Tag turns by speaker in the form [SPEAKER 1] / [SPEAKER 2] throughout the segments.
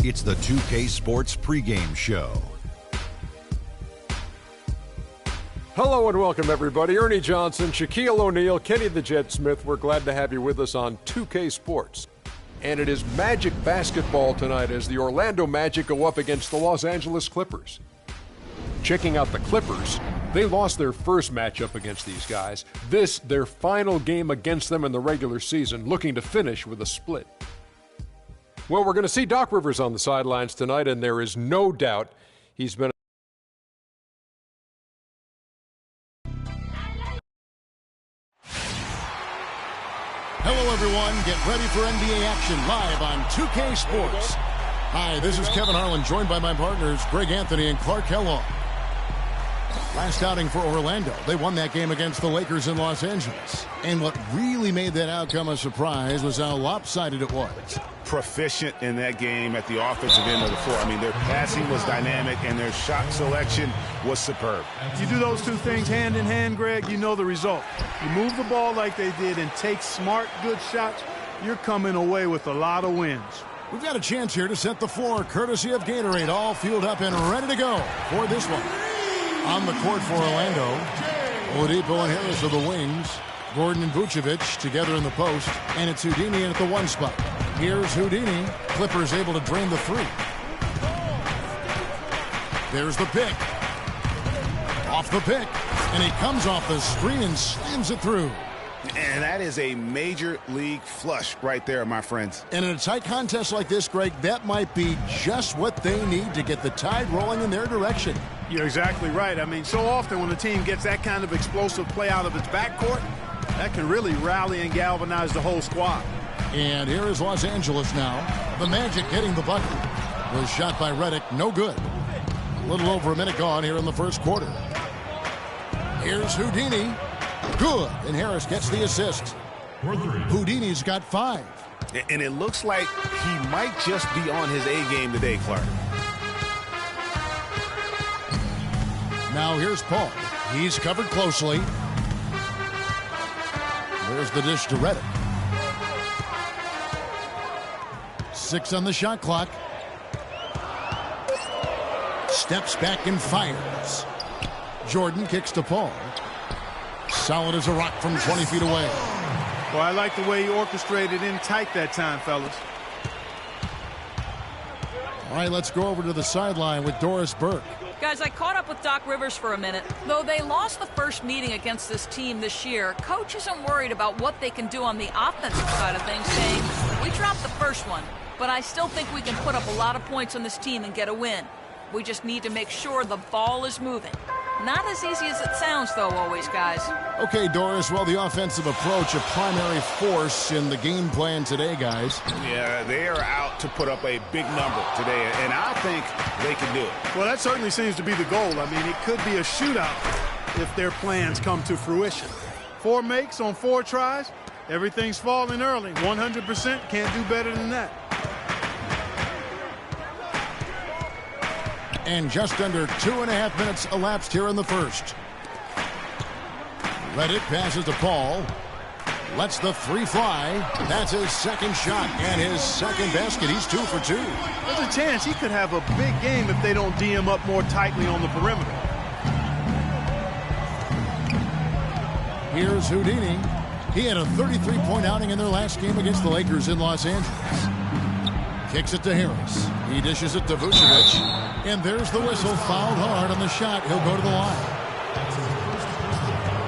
[SPEAKER 1] It's the 2K Sports pregame show.
[SPEAKER 2] Hello and welcome, everybody. Ernie Johnson, Shaquille O'Neal, Kenny the Jet Smith. We're glad to have you with us on 2K Sports. And it is Magic basketball tonight as the Orlando Magic go up against the Los Angeles Clippers. Checking out the Clippers, they lost their first matchup against these guys. This, their final game against them in the regular season, looking to finish with a split. Well, we're going to see Doc Rivers on the sidelines tonight, and there is no doubt he's been
[SPEAKER 3] Hello, everyone. Get ready for NBA action live on 2K Sports. Hi, this is Kevin Harlan, joined by my partners, Greg Anthony and Clark Kellogg. Last outing for Orlando, they won that game against the Lakers in Los Angeles. And what really made that outcome a surprise was how lopsided it was.
[SPEAKER 4] Proficient in that game at the offensive end of the floor. I mean, their passing was dynamic and their shot selection was superb.
[SPEAKER 5] You do those two things hand in hand, Greg, you know the result. You move the ball like they did and take smart, good shots, you're coming away with a lot of wins.
[SPEAKER 3] We've got a chance here to set the floor, courtesy of Gatorade, all fueled up and ready to go for this one. On the court for Orlando, Oladipo and Harris are the wings. Gordon and Vucevic together in the post, and it's Houdini at the one spot. Here's Houdini. Clippers able to drain the three. There's the pick. Off the pick, and he comes off the screen and slams it through.
[SPEAKER 4] And that is a major league flush right there, my friends.
[SPEAKER 3] And in a tight contest like this, Greg, that might be just what they need to get the tide rolling in their direction.
[SPEAKER 5] You're exactly right. I mean, so often when a team gets that kind of explosive play out of its backcourt, that can really rally and galvanize the whole squad.
[SPEAKER 3] And here is Los Angeles now. The Magic getting the bucket. Was shot by Redick, no good. A little over a minute gone here in the first quarter. Here's Houdini. Good, and Harris gets the assist. Houdini's got 5.
[SPEAKER 4] And it looks like he might just be on his A game today, Clark.
[SPEAKER 3] Now here's Paul. He's covered closely. There's the dish to Redick. 6 on the shot clock. Steps back and fires. Jordan kicks to Paul. Solid as a rock from 20 feet away.
[SPEAKER 5] Well, I like the way he orchestrated in tight that time, fellas.
[SPEAKER 3] All right, let's go over to the sideline with Doris Burke.
[SPEAKER 6] Guys, I caught up with Doc Rivers for a minute. Though they lost the first meeting against this team this year, Coach isn't worried about what they can do on the offensive side of things, saying, we dropped the first one, but I still think we can put up a lot of points on this team and get a win. We just need to make sure the ball is moving. Not as easy as it sounds, though, always, guys.
[SPEAKER 3] Okay, Doris, well, the offensive approach, a primary force in the game plan today, guys.
[SPEAKER 4] Yeah, they are out to put up a big number today, and I think they can do it.
[SPEAKER 5] Well, that certainly seems to be the goal. I mean, it could be a shootout if their plans come to fruition. 4 makes on 4 tries. Everything's falling early. 100% can't do better than that.
[SPEAKER 3] And just under 2.5 minutes elapsed here in the first. Redick passes to Paul. Lets the 3 fly. That's his second shot and his second basket. He's 2 for 2.
[SPEAKER 5] There's a chance he could have a big game if they don't D him up more tightly on the perimeter.
[SPEAKER 3] Here's Houdini. He had a 33-point outing in their last game against the Lakers in Los Angeles. Kicks it to Harris. He dishes it to Vucevic. And there's the whistle. Fouled hard on the shot. He'll go to the line.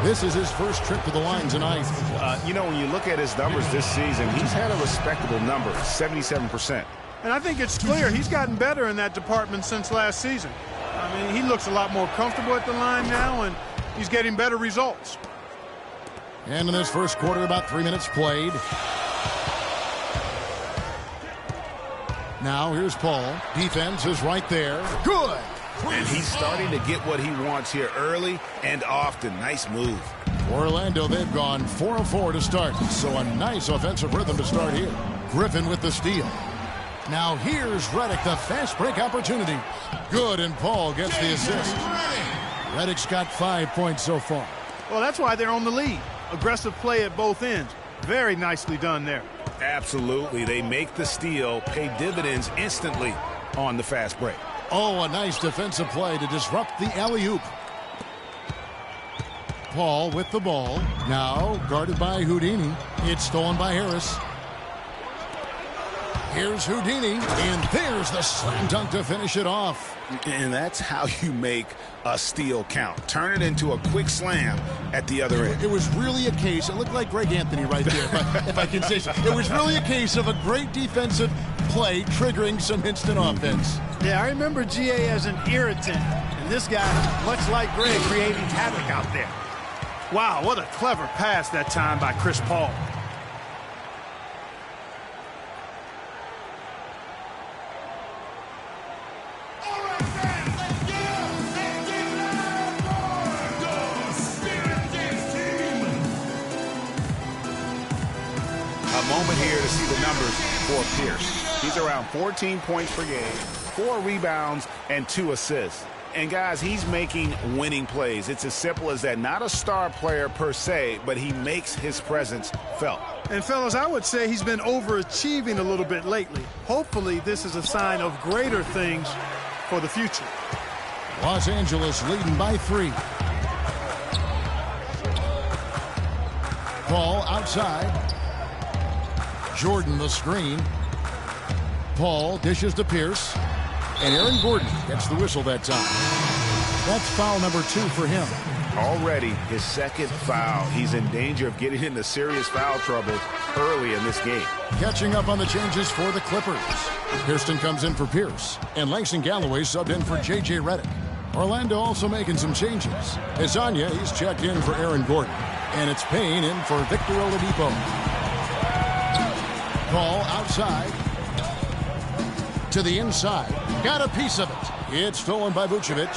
[SPEAKER 3] This is his first trip to the line tonight.
[SPEAKER 4] You know, when you look at his numbers this season, he's had a respectable number, 77%.
[SPEAKER 5] And I think it's clear he's gotten better in that department since last season. I mean, he looks a lot more comfortable at the line now, and he's getting better results.
[SPEAKER 3] And in this first quarter, about 3 minutes played. Now here's Paul. Defense is right there. Good.
[SPEAKER 4] And he's starting to get what he wants here early and often. Nice move.
[SPEAKER 3] Orlando, they've gone 4 of 4 to start. So a nice offensive rhythm to start here. Griffin with the steal. Now here's Redick, the fast break opportunity. Good, and Paul gets the assist. Redick's got 5 points so far.
[SPEAKER 5] Well, that's why they're on the lead. Aggressive play at both ends. Very nicely done there.
[SPEAKER 4] Absolutely. They make the steal, pay dividends instantly on the fast break.
[SPEAKER 3] Oh, a nice defensive play to disrupt the alley-oop. Paul with the ball. Now guarded by Houdini. It's stolen by Harris. Here's Houdini, and there's the slam dunk to finish it off.
[SPEAKER 4] And that's how you make a steal count. Turn it into a quick slam at the other end.
[SPEAKER 3] It was really a case, it looked like Greg Anthony right there, if I can say so. It was really a case of a great defensive play triggering some instant offense.
[SPEAKER 5] Yeah, I remember GA as an irritant, and this guy, much like Greg, creating havoc out there. Wow, what a clever pass that time by Chris Paul.
[SPEAKER 4] Moment here to see the numbers for Pierce. He's around 14 points per game, 4 rebounds, and 2 assists. And guys, he's making winning plays. It's as simple as that. Not a star player per se, but he makes his presence felt.
[SPEAKER 5] And fellas, I would say he's been overachieving a little bit lately. Hopefully this is a sign of greater things for the future.
[SPEAKER 3] Los Angeles leading by 3. Paul outside. Jordan the screen. Paul dishes to Pierce. And Aaron Gordon gets the whistle that time. That's foul number 2 for him.
[SPEAKER 4] Already his second foul. He's in danger of getting into serious foul trouble early in this game.
[SPEAKER 3] Catching up on the changes for the Clippers. Kirsten comes in for Pierce. And Langston Galloway subbed in for J.J. Redick. Orlando also making some changes. Azania, he's checked in for Aaron Gordon. And it's Payne in for Victor Oladipo. Paul outside. To the inside. Got a piece of it. It's stolen by Vucevic.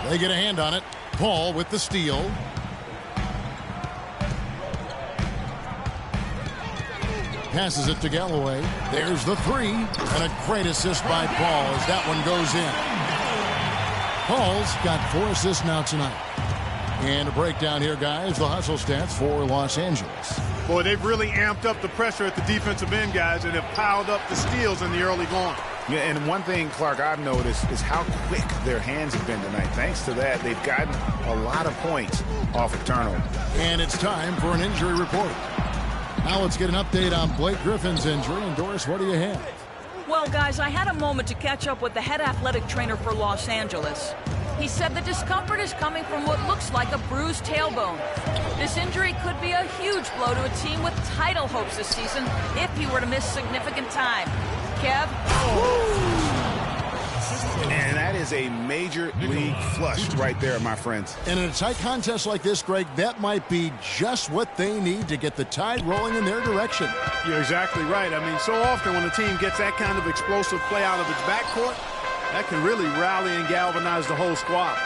[SPEAKER 3] They get a hand on it. Paul with the steal. Passes it to Galloway. There's the 3. And a great assist by Paul as that one goes in. Paul's got 4 assists now tonight. And a breakdown here, guys. The hustle stats for Los Angeles.
[SPEAKER 5] Boy, they've really amped up the pressure at the defensive end, guys, and have piled up the steals in the early going.
[SPEAKER 4] Yeah, and one thing, Clark, I've noticed is how quick their hands have been tonight. Thanks to that, they've gotten a lot of points off of turnover.
[SPEAKER 3] And it's time for an injury report. Now let's get an update on Blake Griffin's injury. And Doris, what do you have?
[SPEAKER 6] Well, guys, I had a moment to catch up with the head athletic trainer for Los Angeles. He said the discomfort is coming from what looks like a bruised tailbone. This injury could be a huge blow to a team with title hopes this season if he were to miss significant time. Kev?
[SPEAKER 4] And that is a major league flush right there, my friends.
[SPEAKER 3] And in a tight contest like this, Greg, that might be just what they need to get the tide rolling in their direction.
[SPEAKER 5] You're exactly right. I mean, so often when a team gets that kind of explosive play out of its backcourt, that can really rally and galvanize the whole squad.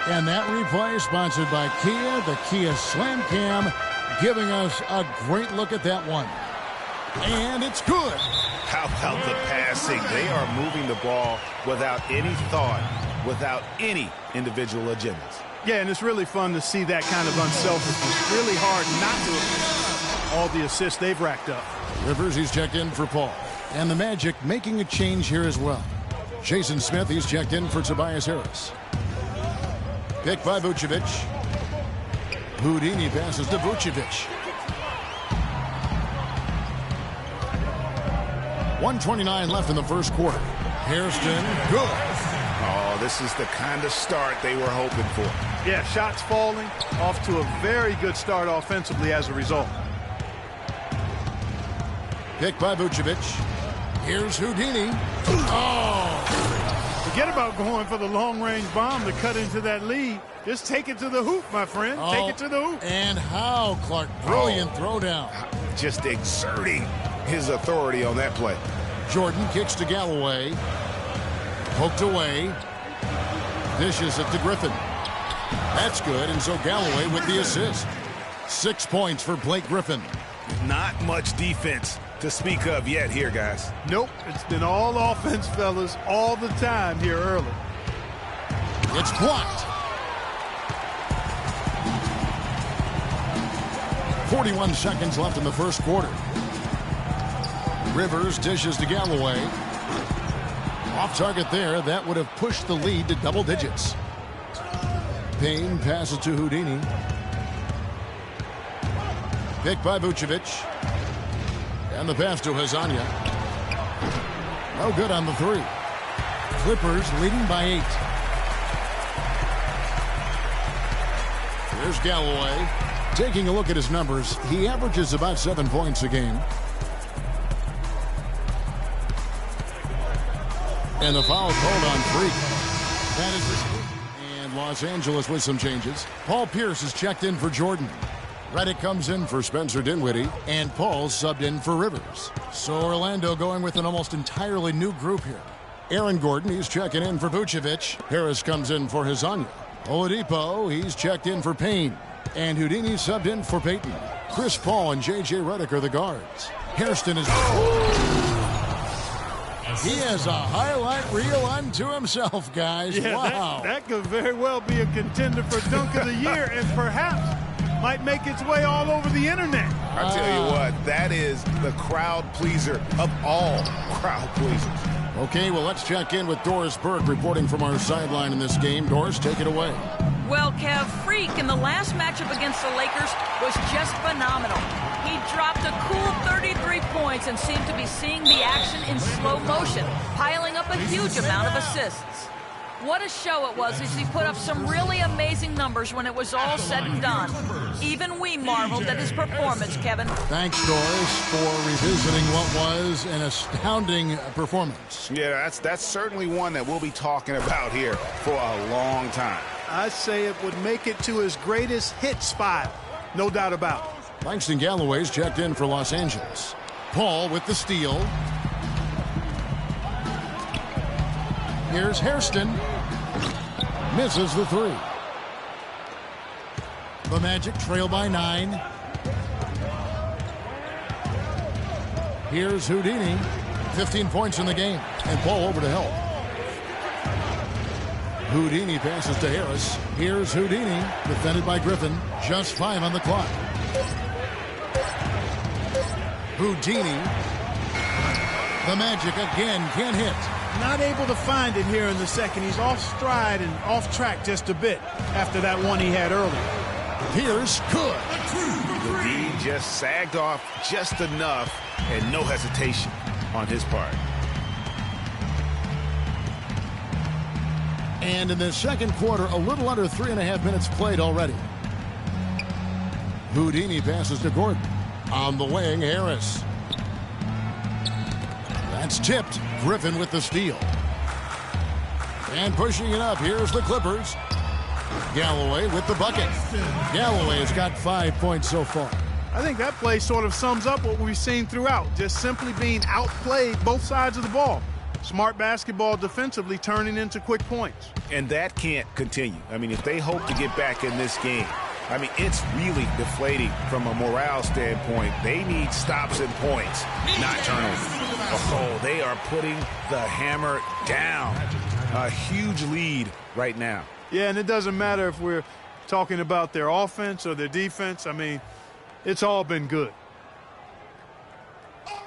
[SPEAKER 3] And that replay sponsored by Kia, the Kia Slam Cam, giving us a great look at that one. And it's good.
[SPEAKER 4] How about the passing? They are moving the ball without any thought, without any individual agendas.
[SPEAKER 5] Yeah, and it's really fun to see that kind of unselfishness. Really hard not to appreciate all the assists they've racked up.
[SPEAKER 3] Rivers, he's checked in for Paul. And the Magic making a change here as well. Jason Smith, he's checked in for Tobias Harris. Picked by Vucevic. Houdini passes to Vucevic. 1:29 left in the first quarter. Hairston, good.
[SPEAKER 4] Oh, this is the kind of start they were hoping for.
[SPEAKER 5] Yeah, shots falling, off to a very good start offensively as a result.
[SPEAKER 3] Picked by Vucevic. Here's Houdini. Oh!
[SPEAKER 5] Forget about going for the long-range bomb to cut into that lead. Just take it to the hoop, my friend.
[SPEAKER 3] Oh,
[SPEAKER 5] take it to the hoop.
[SPEAKER 3] And how, Clark? Brilliant throwdown.
[SPEAKER 4] Just exerting his authority on that play.
[SPEAKER 3] Jordan kicks to Galloway. Poked away. Dishes it to Griffin. That's good, and so Galloway with the assist. 6 points for Blake Griffin.
[SPEAKER 4] Not much defense to speak of yet here, guys.
[SPEAKER 5] Nope, it's been all offense, fellas, all the time here early.
[SPEAKER 3] It's blocked. 41 seconds left in the first quarter. Rivers dishes to Galloway. Off target there. That would have pushed the lead to double digits. Payne passes to Houdini. Picked by Vucevic. And the pass to Hazanya. No good on the three. Clippers leading by 8. Here's Galloway. Taking a look at his numbers, he averages about 7 points a game. And the foul called on Freak. That is this. And Los Angeles with some changes. Paul Pierce is checked in for Jordan. Redick comes in for Spencer Dinwiddie. And Paul subbed in for Rivers. So Orlando going with an almost entirely new group here. Aaron Gordon, he's checking in for Vucevic. Harris comes in for Hazanya. Oladipo, he's checked in for Payne. And Houdini subbed in for Payton. Chris Paul and J.J. Redick are the guards. Hairston is... He has a highlight reel unto himself, guys.
[SPEAKER 5] Yeah,
[SPEAKER 3] wow.
[SPEAKER 5] That could very well be a contender for Dunk of the Year and perhaps might make its way all over the internet.
[SPEAKER 4] I tell you what, that is the crowd pleaser of all crowd pleasers.
[SPEAKER 3] Okay, well, let's check in with Doris Burke reporting from our sideline in this game. Doris, take it away.
[SPEAKER 6] Well, Kev, Freak in the last matchup against the Lakers was just phenomenal. He dropped a cool 33 points and seemed to be seeing the action in slow motion, piling up a huge amount of assists. What a show it was as he put up some really amazing numbers when it was all said and done. Even we marveled at his performance, Kevin.
[SPEAKER 3] Thanks, Doris, for revisiting what was an astounding performance.
[SPEAKER 4] Yeah, that's certainly one that we'll be talking about here for a long time.
[SPEAKER 5] I say it would make it to his greatest hit spot. No doubt about it.
[SPEAKER 3] Langston Galloway's checked in for Los Angeles. Paul with the steal. Here's Hairston. Misses the three. The Magic trail by 9. Here's Houdini. 15 points in the game. And Paul over to help. Houdini passes to Harris. Here's Houdini. Defended by Griffin. Just 5 on the clock. Houdini. The Magic again can't hit.
[SPEAKER 5] Not able to find it here in the second. He's off stride and off track just a bit after that one he had earlier.
[SPEAKER 3] Pierce good.
[SPEAKER 4] The D just sagged off just enough and no hesitation on his part.
[SPEAKER 3] And in the second quarter, a little under 3.5 minutes played already. Houdini passes to Gordon. On the wing, Harris. That's tipped. Griffin with the steal. And pushing it up, here's the Clippers. Galloway with the bucket. Galloway has got 5 points so far.
[SPEAKER 5] I think that play sort of sums up what we've seen throughout. Just simply being outplayed both sides of the ball. Smart basketball defensively turning into quick points.
[SPEAKER 4] And that can't continue. I mean, if they hope to get back in this game, I mean, it's really deflating from a morale standpoint. They need stops and points, not turnovers. Oh, they are putting the hammer down. A huge lead right now.
[SPEAKER 5] Yeah, and it doesn't matter if we're talking about their offense or their defense. I mean, it's all been good.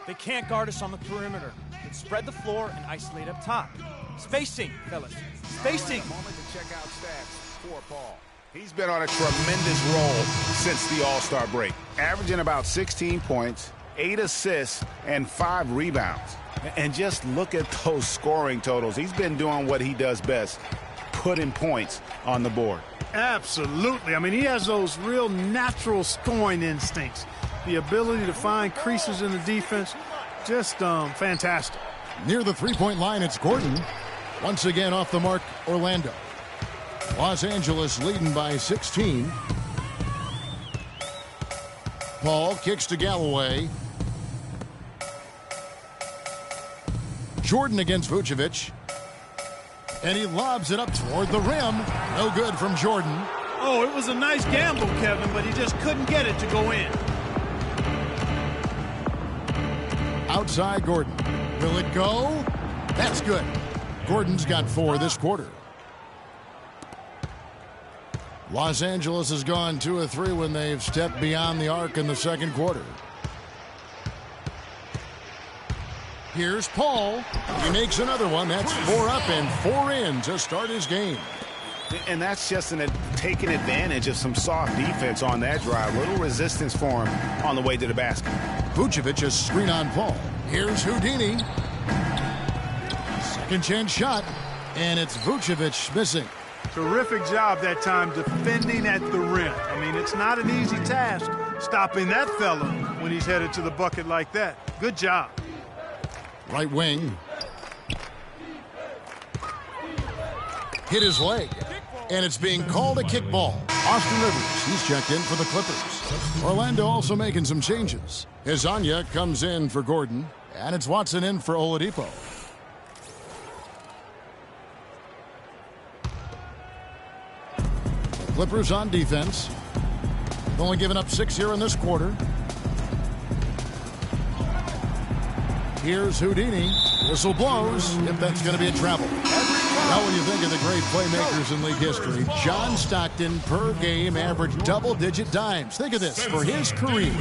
[SPEAKER 7] They can't guard us on the perimeter. They spread the floor and isolate up top. Spacing, fellas. Spacing.
[SPEAKER 4] Moment to check out stats for Paul. He's been on a tremendous roll since the All-Star break, averaging about 16 points, 8 assists, and 5 rebounds. And just look at those scoring totals. He's been doing what he does best, putting points on the board.
[SPEAKER 5] Absolutely. I mean, he has those real natural scoring instincts. The ability to find creases in the defense, just fantastic.
[SPEAKER 3] Near the three-point line, it's Gordon. Once again off the mark, Orlando. Los Angeles leading by 16. Paul kicks to Galloway. Jordan against Vucevic. And he lobs it up toward the rim. No good from Jordan.
[SPEAKER 5] Oh, it was a nice gamble, Kevin, but he just couldn't get it to go in.
[SPEAKER 3] Outside Gordon. Will it go? That's good. Gordon's got 4 this quarter. Los Angeles has gone 2 of 3 when they've stepped beyond the arc in the second quarter. Here's Paul. He makes another one. That's 4 up and 4 in to start his game.
[SPEAKER 4] And that's just taking advantage of some soft defense on that drive. Little resistance for him on the way to the basket.
[SPEAKER 3] Vucevic a screen on Paul. Here's Houdini. Second chance shot. And it's Vucevic missing.
[SPEAKER 5] Terrific job that time defending at the rim. I mean, it's not an easy task stopping that fella when he's headed to the bucket like that. Good job.
[SPEAKER 3] Right wing. Hit his leg. And it's being called a kickball. Austin Rivers, he's checked in for the Clippers. Orlando also making some changes. Hezonja comes in for Gordon. And it's Watson in for Oladipo. Clippers on defense. Only giving up 6 here in this quarter. Here's Houdini. Whistle blows if that's going to be a travel. Now when you think of the great playmakers in league history, John Stockton per game averaged double-digit dimes. Think of this. For his career,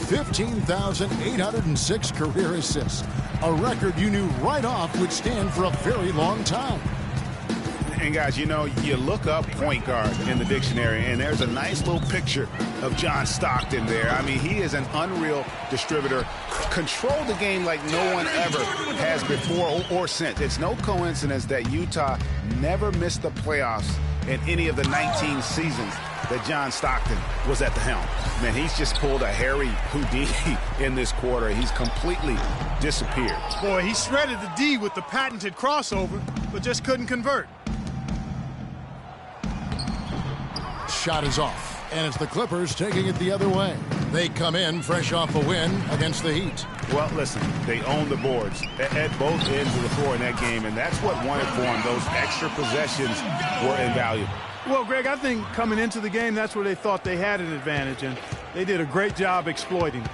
[SPEAKER 3] 15,806 career assists. A record you knew right off would stand for a very long time.
[SPEAKER 4] And guys, you know, you look up point guard in the dictionary, and there's a nice little picture of John Stockton there. I mean, he is an unreal distributor. Controlled the game like no one ever has before or since. It's no coincidence that Utah never missed the playoffs in any of the 19 seasons that John Stockton was at the helm. Man, he's just pulled a Harry Houdini in this quarter. He's completely disappeared.
[SPEAKER 5] Boy, he shredded the D with the patented crossover, but just couldn't convert.
[SPEAKER 3] Shot is off, and it's the Clippers taking it the other way. They come in fresh off a win against the Heat.
[SPEAKER 4] Well, listen, they own the boards at both ends of the floor in that game, and that's what won it for them. Those extra possessions were invaluable.
[SPEAKER 5] Well, Greg, I think coming into the game, that's where they thought they had an advantage, and they did a great job exploiting it.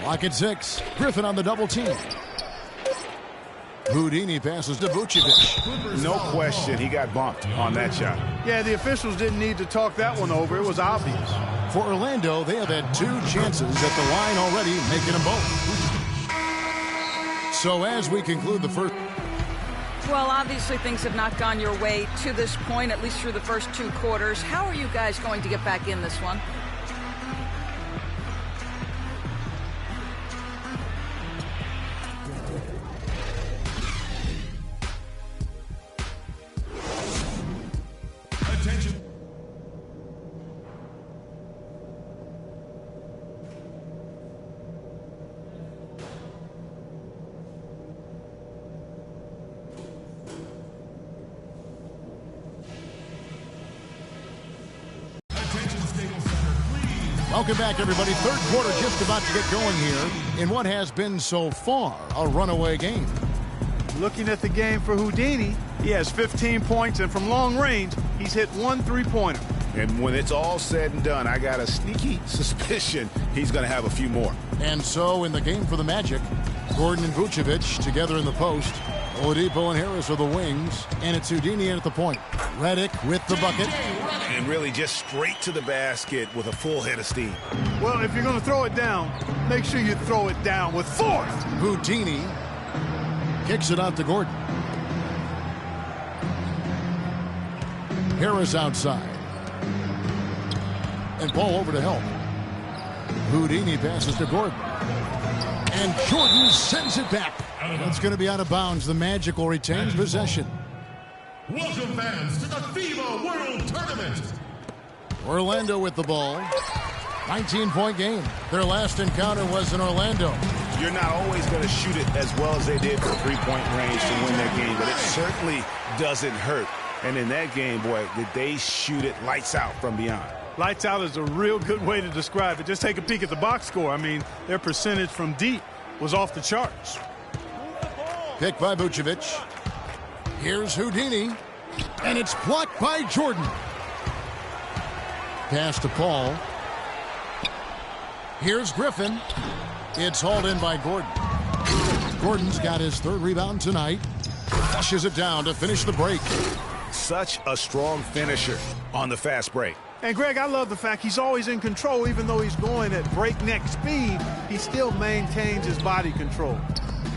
[SPEAKER 3] Clock at 6. Griffin on the double team. Houdini passes to Vucevic.
[SPEAKER 4] No question he got bumped on that shot.
[SPEAKER 5] Yeah, the officials didn't need to talk that one over. It was obvious.
[SPEAKER 3] For Orlando, they have had 2 chances at the line already, making them both. So as we conclude the first...
[SPEAKER 6] Well, obviously things have not gone your way to this point, at least through the first 2 quarters. How are you guys going to get back in this one?
[SPEAKER 3] Welcome back, everybody. Third quarter just about to get going here in what has been so far a runaway game.
[SPEAKER 5] Looking at the game for Houdini, he has 15 points, and from long range, he's hit 1 3-pointer.
[SPEAKER 4] And when it's all said and done, I got a sneaky suspicion he's going to have a few more.
[SPEAKER 3] And so in the game for the Magic, Gordon and Vucevic together in the post. Oladipo and Harris are the wings, and it's Houdini in at the point. Redick with the bucket.
[SPEAKER 4] And really just straight to the basket with a full head of steam.
[SPEAKER 5] Well, if you're going to throw it down, make sure you throw it down with force.
[SPEAKER 3] Houdini kicks it out to Gordon. Harris outside. And Paul over to help. Houdini passes to Gordon. And Jordan sends it back. It's going to be out of bounds. The Magic will retain possession.
[SPEAKER 8] Welcome, fans, to the FIBA World Tournament.
[SPEAKER 3] Orlando with the ball. 19-point game. Their last encounter was in Orlando.
[SPEAKER 4] You're not always going to shoot it as well as they did for three-point range to win that game, but it certainly doesn't hurt. And in that game, boy, did they shoot it lights out from beyond.
[SPEAKER 5] Lights out is a real good way to describe it. Just take a peek at the box score. I mean, their percentage from deep was off the charts.
[SPEAKER 3] Picked by Vucevic. Here's Houdini. And it's blocked by Jordan. Pass to Paul. Here's Griffin. It's hauled in by Gordon. Gordon's got his third rebound tonight. Flushes it down to finish the break.
[SPEAKER 4] Such a strong finisher on the fast break.
[SPEAKER 5] And, Greg, I love the fact he's always in control. Even though he's going at breakneck speed, he still maintains his body control.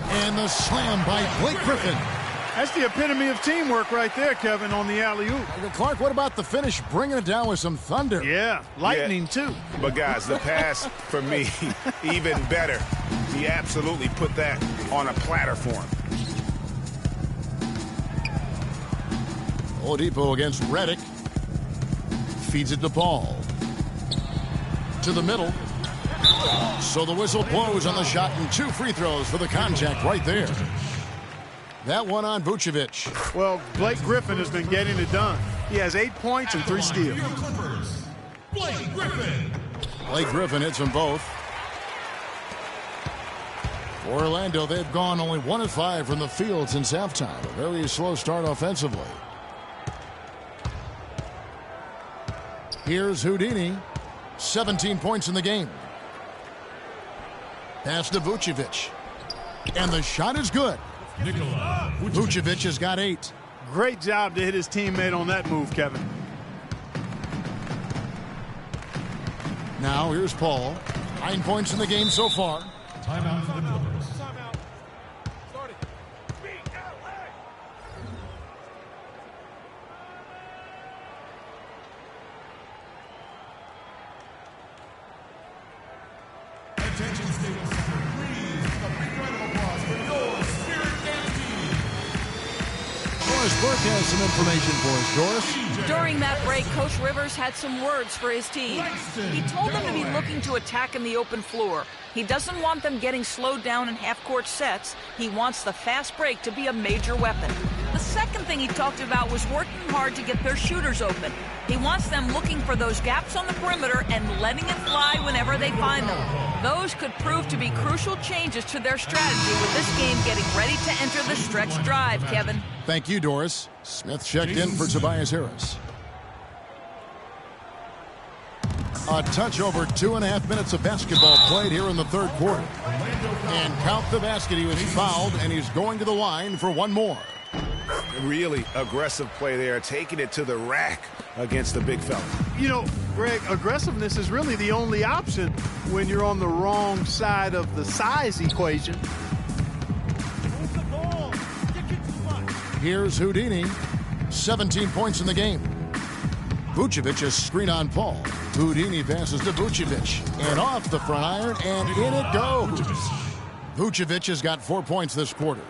[SPEAKER 3] And the slam by Blake Griffin.
[SPEAKER 5] That's the epitome of teamwork right there, Kevin, on the alley-oop.
[SPEAKER 3] Clark, what about the finish? Bringing it down with some thunder.
[SPEAKER 5] Yeah, lightning, too.
[SPEAKER 4] But, guys, the pass, for me, even better. He absolutely put that on a platter for him.
[SPEAKER 3] Oladipo against Redick. Feeds it to Paul. To the middle. So the whistle blows on the shot and 2 free throws for the contact right there. That one on Vucevic.
[SPEAKER 5] Well, Blake Griffin has been getting it done. He has 8 points and 3 steals.
[SPEAKER 8] Blake Griffin.
[SPEAKER 3] Blake Griffin hits them both. For Orlando, they've gone only 1 of 5 from the field since halftime. A very slow start offensively. Here's Houdini. 17 points in the game. Pass to Vucevic. And the shot is good. Vucevic has got 8.
[SPEAKER 5] Great job to hit his teammate on that move, Kevin.
[SPEAKER 3] Now here's Paul. 9 points in the game so far.
[SPEAKER 8] Timeout for the Clippers. Attention, Staples Center, please. A big round of applause for your Spirit Dance team.
[SPEAKER 3] Doris Burke has some information for us. Doris?
[SPEAKER 6] During that break, Coach Rivers had some words for his team. He told them to be looking to attack in the open floor. He doesn't want them getting slowed down in half-court sets. He wants the fast break to be a major weapon. The second thing he talked about was working hard to get their shooters open. He wants them looking for those gaps on the perimeter and letting it fly whenever they find them. Those could prove to be crucial changes to their strategy with this game getting ready to enter the stretch drive, Kevin.
[SPEAKER 3] Thank you, Doris. Smith checked in for Tobias Harris. A touch over 2.5 minutes of basketball played here in the third quarter. And count the basket. He was fouled, and he's going to the line for one more.
[SPEAKER 4] Really aggressive play there, taking it to the rack against the big fella.
[SPEAKER 5] You know, Greg, aggressiveness is really the only option when you're on the wrong side of the size equation.
[SPEAKER 3] Here's Houdini. 17 points in the game. Vucevic is screen on Paul. Houdini passes to Vucevic. And off the front iron, and in it goes. Vucevic has got 4 points this quarter.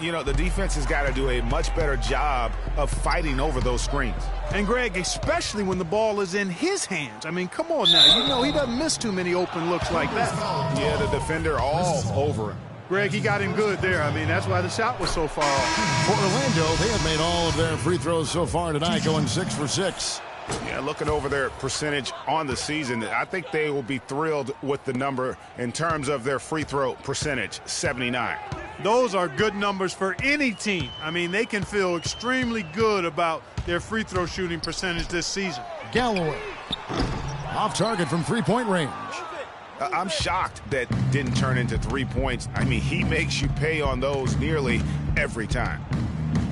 [SPEAKER 4] You know, the defense has got to do a much better job of fighting over those screens.
[SPEAKER 5] And, Greg, especially when the ball is in his hands. I mean, come on now. You know he doesn't miss too many open looks like that.
[SPEAKER 4] Yeah, the defender all over him.
[SPEAKER 5] Greg, he got him good there. I mean, that's why the shot was so far off.
[SPEAKER 3] For Orlando, they have made all of their free throws so far tonight, going 6 for 6.
[SPEAKER 4] Yeah, looking over their percentage on the season, I think they will be thrilled with the number in terms of their free throw percentage, 79.
[SPEAKER 5] Those are good numbers for any team. I mean, they can feel extremely good about their free throw shooting percentage this season.
[SPEAKER 3] Galloway. Off target from three-point range.
[SPEAKER 4] I'm shocked that didn't turn into 3 points. I mean, he makes you pay on those nearly every time.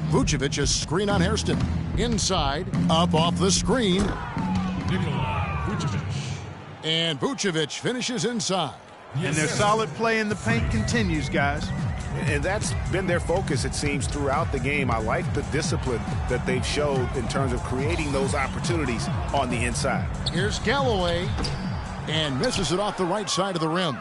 [SPEAKER 3] Vucevic is screen on Hairston. Inside, up off the screen. And Vucevic finishes inside.
[SPEAKER 5] And their solid play in the paint continues, guys.
[SPEAKER 4] And that's been their focus, it seems, throughout the game. I like the discipline that they've showed in terms of creating those opportunities on the inside.
[SPEAKER 3] Here's Galloway. And misses it off the right side of the rim.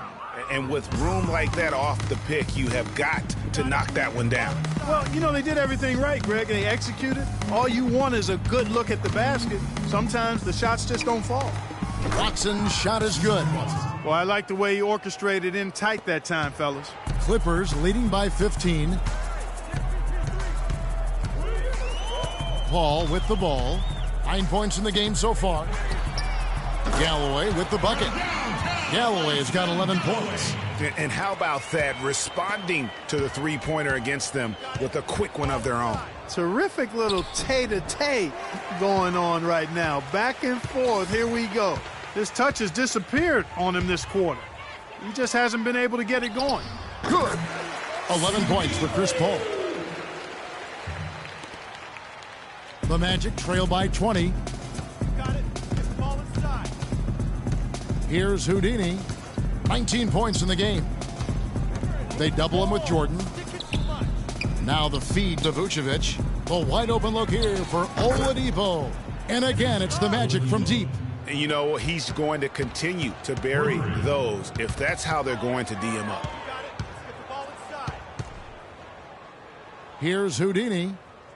[SPEAKER 4] And with room like that off the pick, you have got to knock that one down.
[SPEAKER 5] Well, you know, they did everything right, Greg. They executed. All you want is a good look at the basket. Sometimes the shots just don't fall.
[SPEAKER 3] Watson's shot is good.
[SPEAKER 5] Well, I like the way he orchestrated in tight that time, fellas.
[SPEAKER 3] Clippers leading by 15. Paul with the ball. 9 points in the game so far. Galloway with the bucket. Galloway has got 11 points.
[SPEAKER 4] And how about that, responding to the three-pointer against them with a quick one of their own.
[SPEAKER 5] Terrific little tay-to-tay going on right now. Back and forth, here we go. This touch has disappeared on him this quarter. He just hasn't been able to get it going.
[SPEAKER 3] Good. 11 points for Chris Paul. The Magic trail by 20.
[SPEAKER 5] Got it. Get the ball inside.
[SPEAKER 3] Here's Houdini. 19 points in the game. They double him with Jordan. Now the feed to Vucevic. The wide open look here for Oladipo. And again, it's the Magic from deep.
[SPEAKER 4] And you know, he's going to continue to bury those if that's how they're going to D him up.
[SPEAKER 3] Here's Houdini.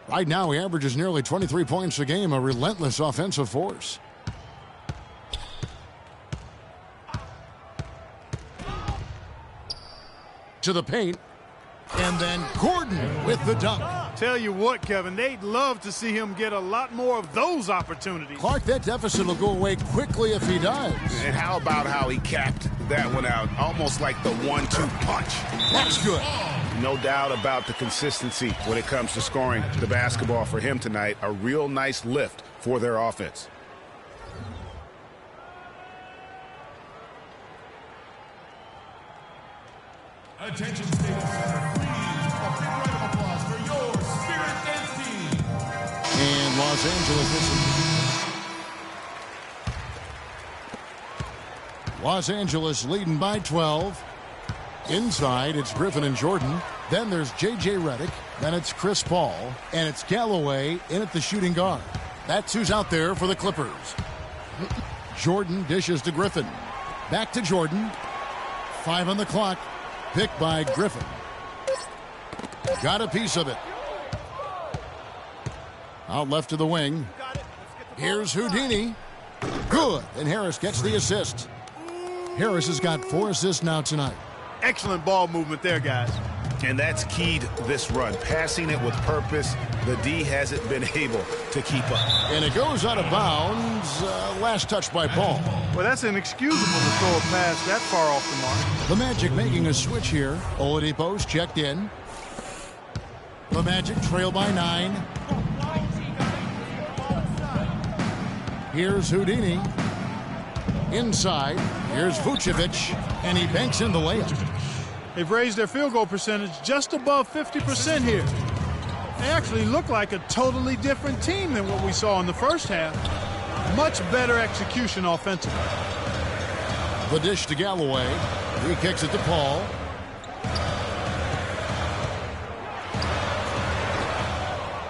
[SPEAKER 3] Right now, he averages nearly 23 points a game, a relentless offensive force. To the paint. And then Gordon with the dunk.
[SPEAKER 5] Tell you what, Kevin, they'd love to see him get a lot more of those opportunities.
[SPEAKER 3] Clark, that deficit will go away quickly if he does.
[SPEAKER 4] And how about how he capped that one out? Almost like the 1-2 punch.
[SPEAKER 3] That's good.
[SPEAKER 4] No doubt about the consistency when it comes to scoring the basketball for him tonight. A real nice lift for their offense.
[SPEAKER 8] Attention, Stadium Center, please. A big round of applause for your Spirit and team.
[SPEAKER 3] And Los Angeles, Los Angeles leading by 12. Inside, it's Griffin and Jordan. Then there's J.J. Redick. Then it's Chris Paul. And it's Galloway in at the shooting guard. That's who's out there for the Clippers. Jordan dishes to Griffin. Back to Jordan. 5 on the clock. Picked by Griffin. Got a piece of it. Out left to the wing. Here's Houdini. Good. And Harris gets the assist. Harris has got 4 assists now tonight.
[SPEAKER 5] Excellent ball movement there, guys.
[SPEAKER 4] And that's keyed this run. Passing it with purpose. The D hasn't been able to keep up.
[SPEAKER 3] And it goes out of bounds. Last touch by Paul.
[SPEAKER 5] Well, that's inexcusable to throw a pass that far off the mark.
[SPEAKER 3] The Magic making a switch here. Oladipo's checked in. The Magic trail by 9. Here's Houdini. Inside. Here's Vucevic. And he banks in the layup.
[SPEAKER 5] They've raised their field goal percentage just above 50% here. They actually look like a totally different team than what we saw in the first half. Much better execution offensively.
[SPEAKER 3] The dish to Galloway. He kicks it to Paul.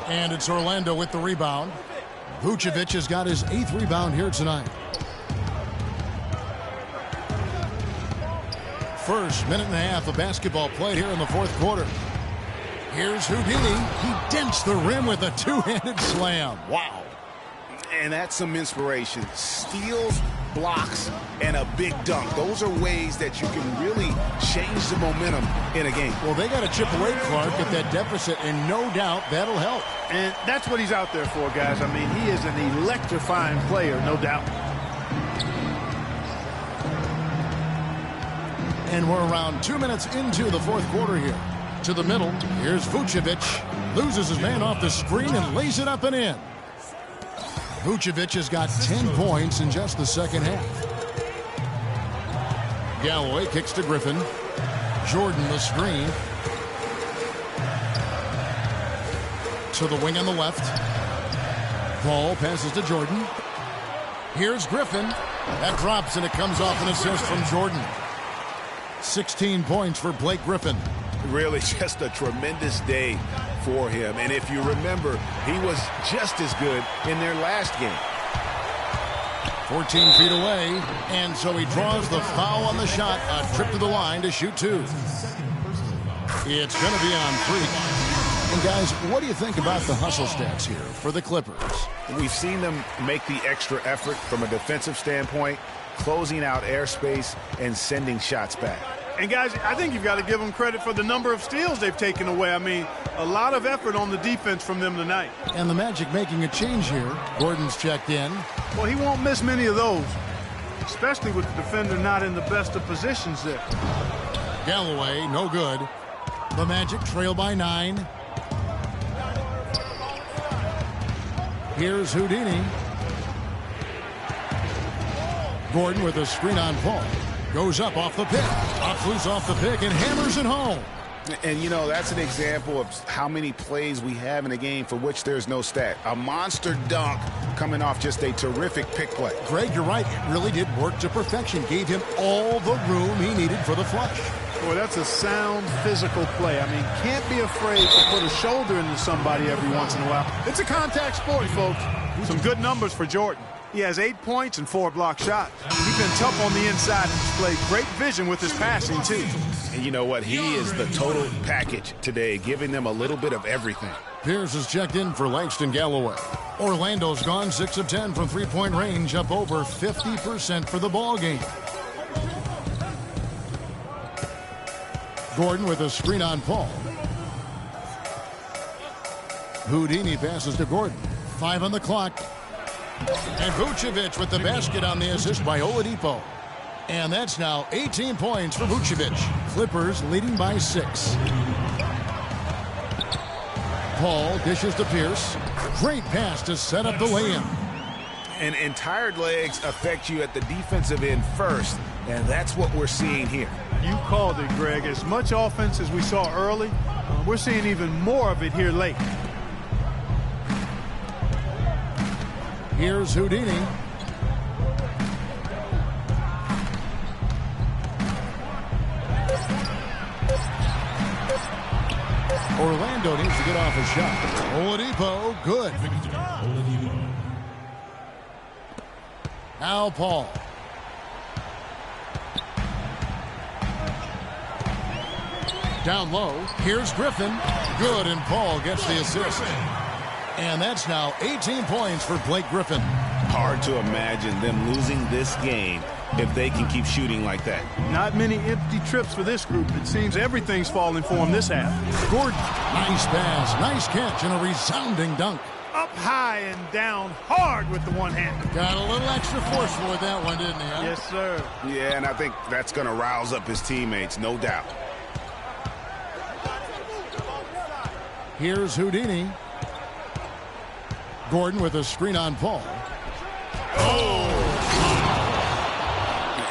[SPEAKER 3] And it's Orlando with the rebound. Vucevic has got his 8th rebound here tonight. First minute and a half of basketball played here in the 4th quarter. Here's Houdini. He dents the rim with a 2-handed slam. Wow.
[SPEAKER 4] And that's some inspiration. Steals, blocks, and a big dunk. Those are ways that you can really change the momentum in a game.
[SPEAKER 3] Well, they got to chip away, Clark, at that deficit, and no doubt that'll help.
[SPEAKER 5] And that's what he's out there for, guys. I mean, he is an electrifying player, no doubt.
[SPEAKER 3] And we're around 2 minutes into the 4th quarter here. To the middle, here's Vucevic. Loses his man off the screen and lays it up and in. Vucevic has got 10 points in just the second half. Galloway kicks to Griffin. Jordan the screen. To the wing on the left. Paul passes to Jordan. Here's Griffin. That drops and it comes off an assist from Jordan. 16 points for Blake Griffin.
[SPEAKER 4] Really just a tremendous day for him. And if you remember, he was just as good in their last game.
[SPEAKER 3] 14 feet away, and so he draws the foul on the shot. A trip to the line to shoot 2. It's going to be on 3. And guys, what do you think about the hustle stats here for the Clippers?
[SPEAKER 4] We've seen them make the extra effort from a defensive standpoint, closing out airspace and sending shots back.
[SPEAKER 5] And guys, I think you've got to give them credit for the number of steals they've taken away. I mean, a lot of effort on the defense from them tonight.
[SPEAKER 3] And the Magic making a change here. Gordon's checked in.
[SPEAKER 5] Well, he won't miss many of those, especially with the defender not in the best of positions there.
[SPEAKER 3] Galloway, no good. The Magic trail by 9. Here's Houdini. Gordon with a screen on Paul. Goes up off the pick. Up loose off the pick and hammers it home.
[SPEAKER 4] And, you know, that's an example of how many plays we have in a game for which there's no stat. A monster dunk coming off just a terrific pick play.
[SPEAKER 3] Greg, you're right. It really did work to perfection. Gave him all the room he needed for the flush.
[SPEAKER 5] Boy, that's a sound physical play. I mean, can't be afraid to put a shoulder into somebody every once in a while. It's a contact sport, folks. Some good numbers for Jordan. He has 8 points and 4 block shots. He's been tough on the inside and displayed great vision with his passing, too.
[SPEAKER 4] And you know what? He is the total package today, giving them a little bit of everything.
[SPEAKER 3] Pierce is checked in for Langston Galloway. Orlando's gone 6 of 10 from three-point range, up over 50% for the ball game. Gordon with a screen on Paul. Houdini passes to Gordon. 5 on the clock. And Vucevic with the basket on the assist by Oladipo. And that's now 18 points for Vucevic. Clippers leading by 6. Paul dishes to Pierce. Great pass to set up the lay-in.
[SPEAKER 4] And tired legs affect you at the defensive end first, and that's what we're seeing here.
[SPEAKER 5] You called it, Greg. As much offense as we saw early, we're seeing even more of it here late.
[SPEAKER 3] Here's Houdini. Orlando needs to get off a shot. Oladipo, good. Now Paul. Down low. Here's Griffin. Good, and Paul gets the assist. And that's now 18 points for Blake Griffin.
[SPEAKER 4] Hard to imagine them losing this game if they can keep shooting like that.
[SPEAKER 5] Not many empty trips for this group. It seems everything's falling for them this half. Gordon.
[SPEAKER 3] Nice pass, nice catch, and a resounding dunk.
[SPEAKER 5] Up high and down hard with the one-hander.
[SPEAKER 3] Got a little extra forceful with that one, didn't he? Huh?
[SPEAKER 5] Yes, sir.
[SPEAKER 4] Yeah, and I think that's going to rouse up his teammates, no doubt.
[SPEAKER 3] Here's Houdini. Gordon with a screen on Paul.
[SPEAKER 4] Oh!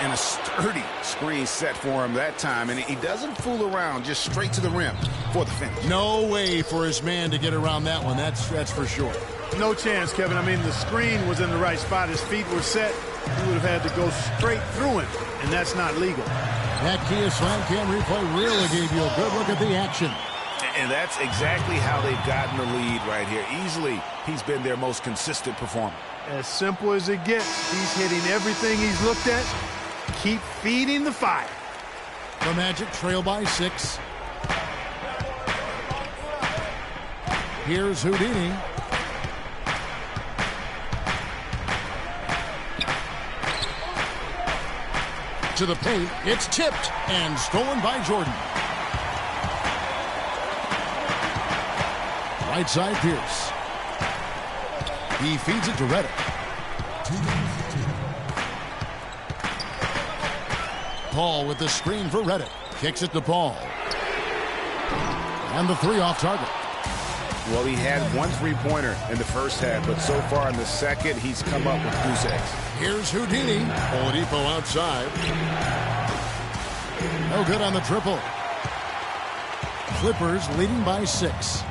[SPEAKER 4] And a sturdy screen set for him that time, and he doesn't fool around, just straight to the rim for the finish.
[SPEAKER 3] No way for his man to get around that one, that's for sure.
[SPEAKER 5] No chance, Kevin. I mean, the screen was in the right spot. His feet were set. He would have had to go straight through him, and that's not legal.
[SPEAKER 3] That Kia Slam Cam replay really gave you a good look at the action.
[SPEAKER 4] And that's exactly how they've gotten the lead right here. Easily, he's been their most consistent performer.
[SPEAKER 5] As simple as it gets. He's hitting everything he's looked at. Keep feeding the fire.
[SPEAKER 3] The Magic trail by 6. Here's Houdini. To the paint. It's tipped and stolen by Jordan. Right side, Pierce. He feeds it to Redick. Paul with the screen for Redick. Kicks it to Paul. And the 3 off target.
[SPEAKER 4] Well, he had 1 3-pointer in the first half, but so far in the second, he's come up with goose eggs.
[SPEAKER 3] Here's Houdini. Oladipo outside. No good on the triple. Clippers leading by 6.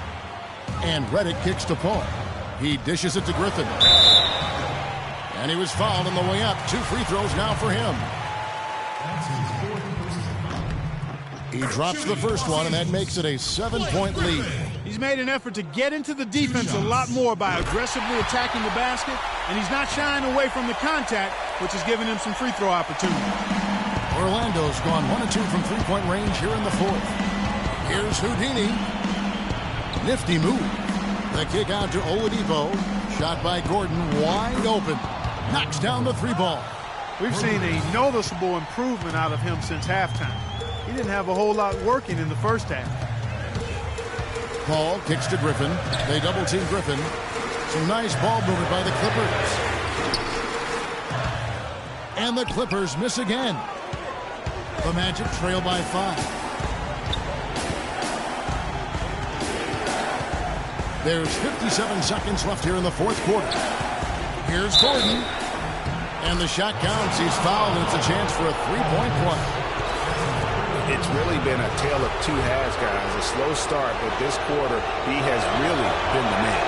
[SPEAKER 3] And Redick kicks to Paul. He dishes it to Griffin. And he was fouled on the way up. 2 free throws now for him. He drops the first one, and that makes it a 7-point lead.
[SPEAKER 5] He's made an effort to get into the defense a lot more by aggressively attacking the basket, and he's not shying away from the contact, which is giving him some free throw opportunity.
[SPEAKER 3] Orlando's gone 1 of 2 from three-point range here in the 4th. Here's Houdini. Nifty move. The kick out to Oladipo. Shot by Gordon, wide open. Knocks down the 3 ball.
[SPEAKER 5] We've seen a noticeable improvement out of him since halftime. He didn't have a whole lot working in the first half.
[SPEAKER 3] Paul kicks to Griffin. They double-team Griffin. Some nice ball movement by the Clippers. And the Clippers miss again. The Magic trail by 5. There's 57 seconds left here in the 4th quarter. Here's Gordon. And the shot counts. He's fouled, and it's a chance for a 3-point play.
[SPEAKER 4] It It's really been a tale of two halves, guys. A slow start, but this quarter, he has really been the man.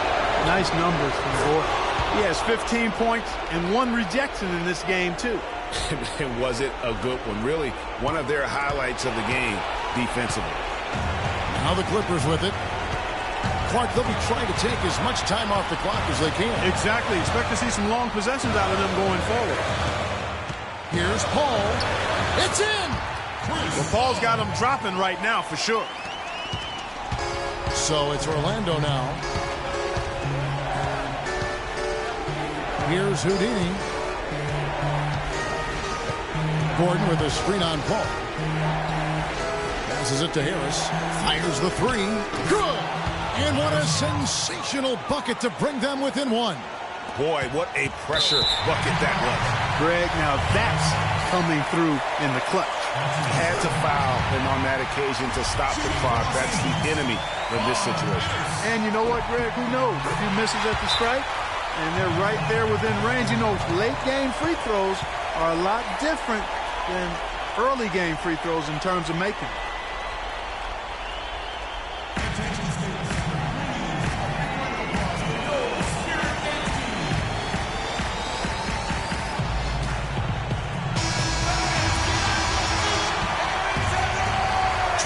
[SPEAKER 5] Nice numbers from Gordon. He has 15 points and 1 rejection in this game, too.
[SPEAKER 4] And was it a good one? Really, one of their highlights of the game defensively.
[SPEAKER 3] Now the Clippers with it. Clark, they'll be trying to take as much time off the clock as they can.
[SPEAKER 5] Exactly. Expect to see some long possessions out of them going forward.
[SPEAKER 3] Here's Paul. It's in!
[SPEAKER 5] Well, Paul's got them dropping right now for sure.
[SPEAKER 3] So it's Orlando now. Here's Houdini. Gordon with a screen on Paul. Passes it to Harris. Fires the 3. Good! And what a sensational bucket to bring them within 1.
[SPEAKER 4] Boy, what a pressure bucket that was.
[SPEAKER 5] Greg, now that's coming through in the clutch.
[SPEAKER 4] Had to foul him on that occasion to stop the clock. That's the enemy in this situation.
[SPEAKER 5] And you know what, Greg? Who knows? If he misses at the strike, and they're right there within range. You know, late game free throws are a lot different than early game free throws in terms of making.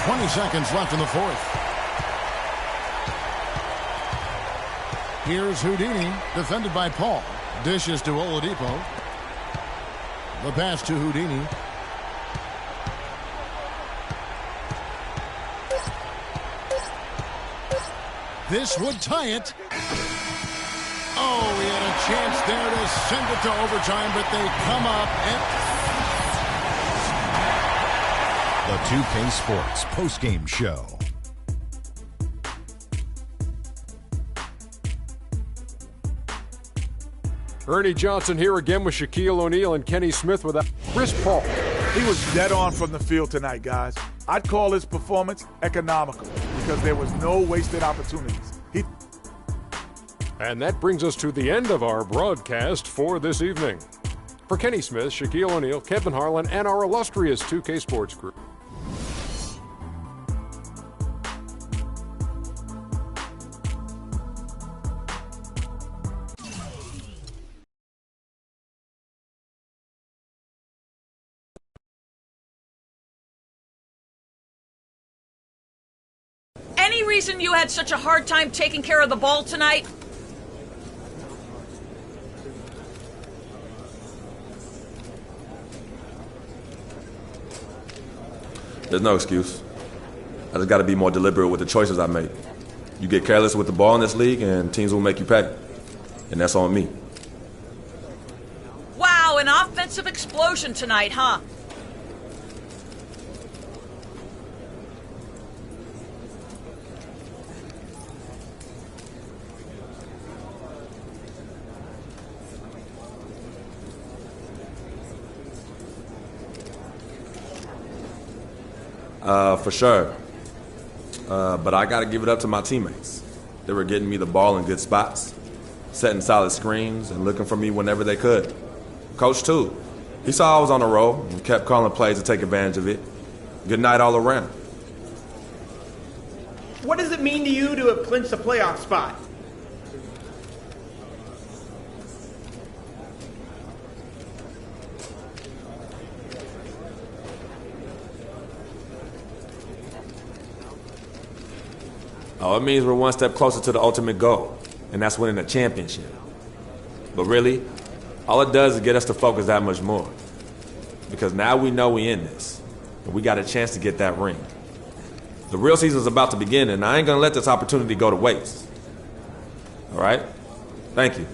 [SPEAKER 3] 20 seconds left in the 4th. Here's Houdini, defended by Paul. Dishes to Oladipo. The pass to Houdini. This would tie it. Oh, he had a chance there to send it to overtime, but they come up and...
[SPEAKER 1] The 2K Sports postgame show.
[SPEAKER 2] Ernie Johnson here again with Shaquille O'Neal and Kenny Smith with Chris Paul.
[SPEAKER 9] He was dead on from the field tonight, guys. I'd call his performance economical because there was no wasted opportunities.
[SPEAKER 2] And that brings us to the end of our broadcast for this evening. For Kenny Smith, Shaquille O'Neal, Kevin Harlan, and our illustrious 2K Sports group.
[SPEAKER 6] Any reason you had such a hard time taking care of the ball tonight?
[SPEAKER 10] There's no excuse. I just got to be more deliberate with the choices I make. You get careless with the ball in this league and teams will make you pay. And that's on me.
[SPEAKER 6] Wow, an offensive explosion tonight, huh?
[SPEAKER 10] For sure. But I got to give it up to my teammates. They were getting me the ball in good spots, setting solid screens, and looking for me whenever they could. Coach, too. He saw I was on a roll and kept calling plays to take advantage of it. Good night all around.
[SPEAKER 11] What does it mean to you to have clinched a playoff spot?
[SPEAKER 10] Oh, it means we're one step closer to the ultimate goal, and that's winning a championship. But really, all it does is get us to focus that much more. Because now we know we in this, and we got a chance to get that ring. The real season's about to begin, and I ain't gonna let this opportunity go to waste. All right? Thank you.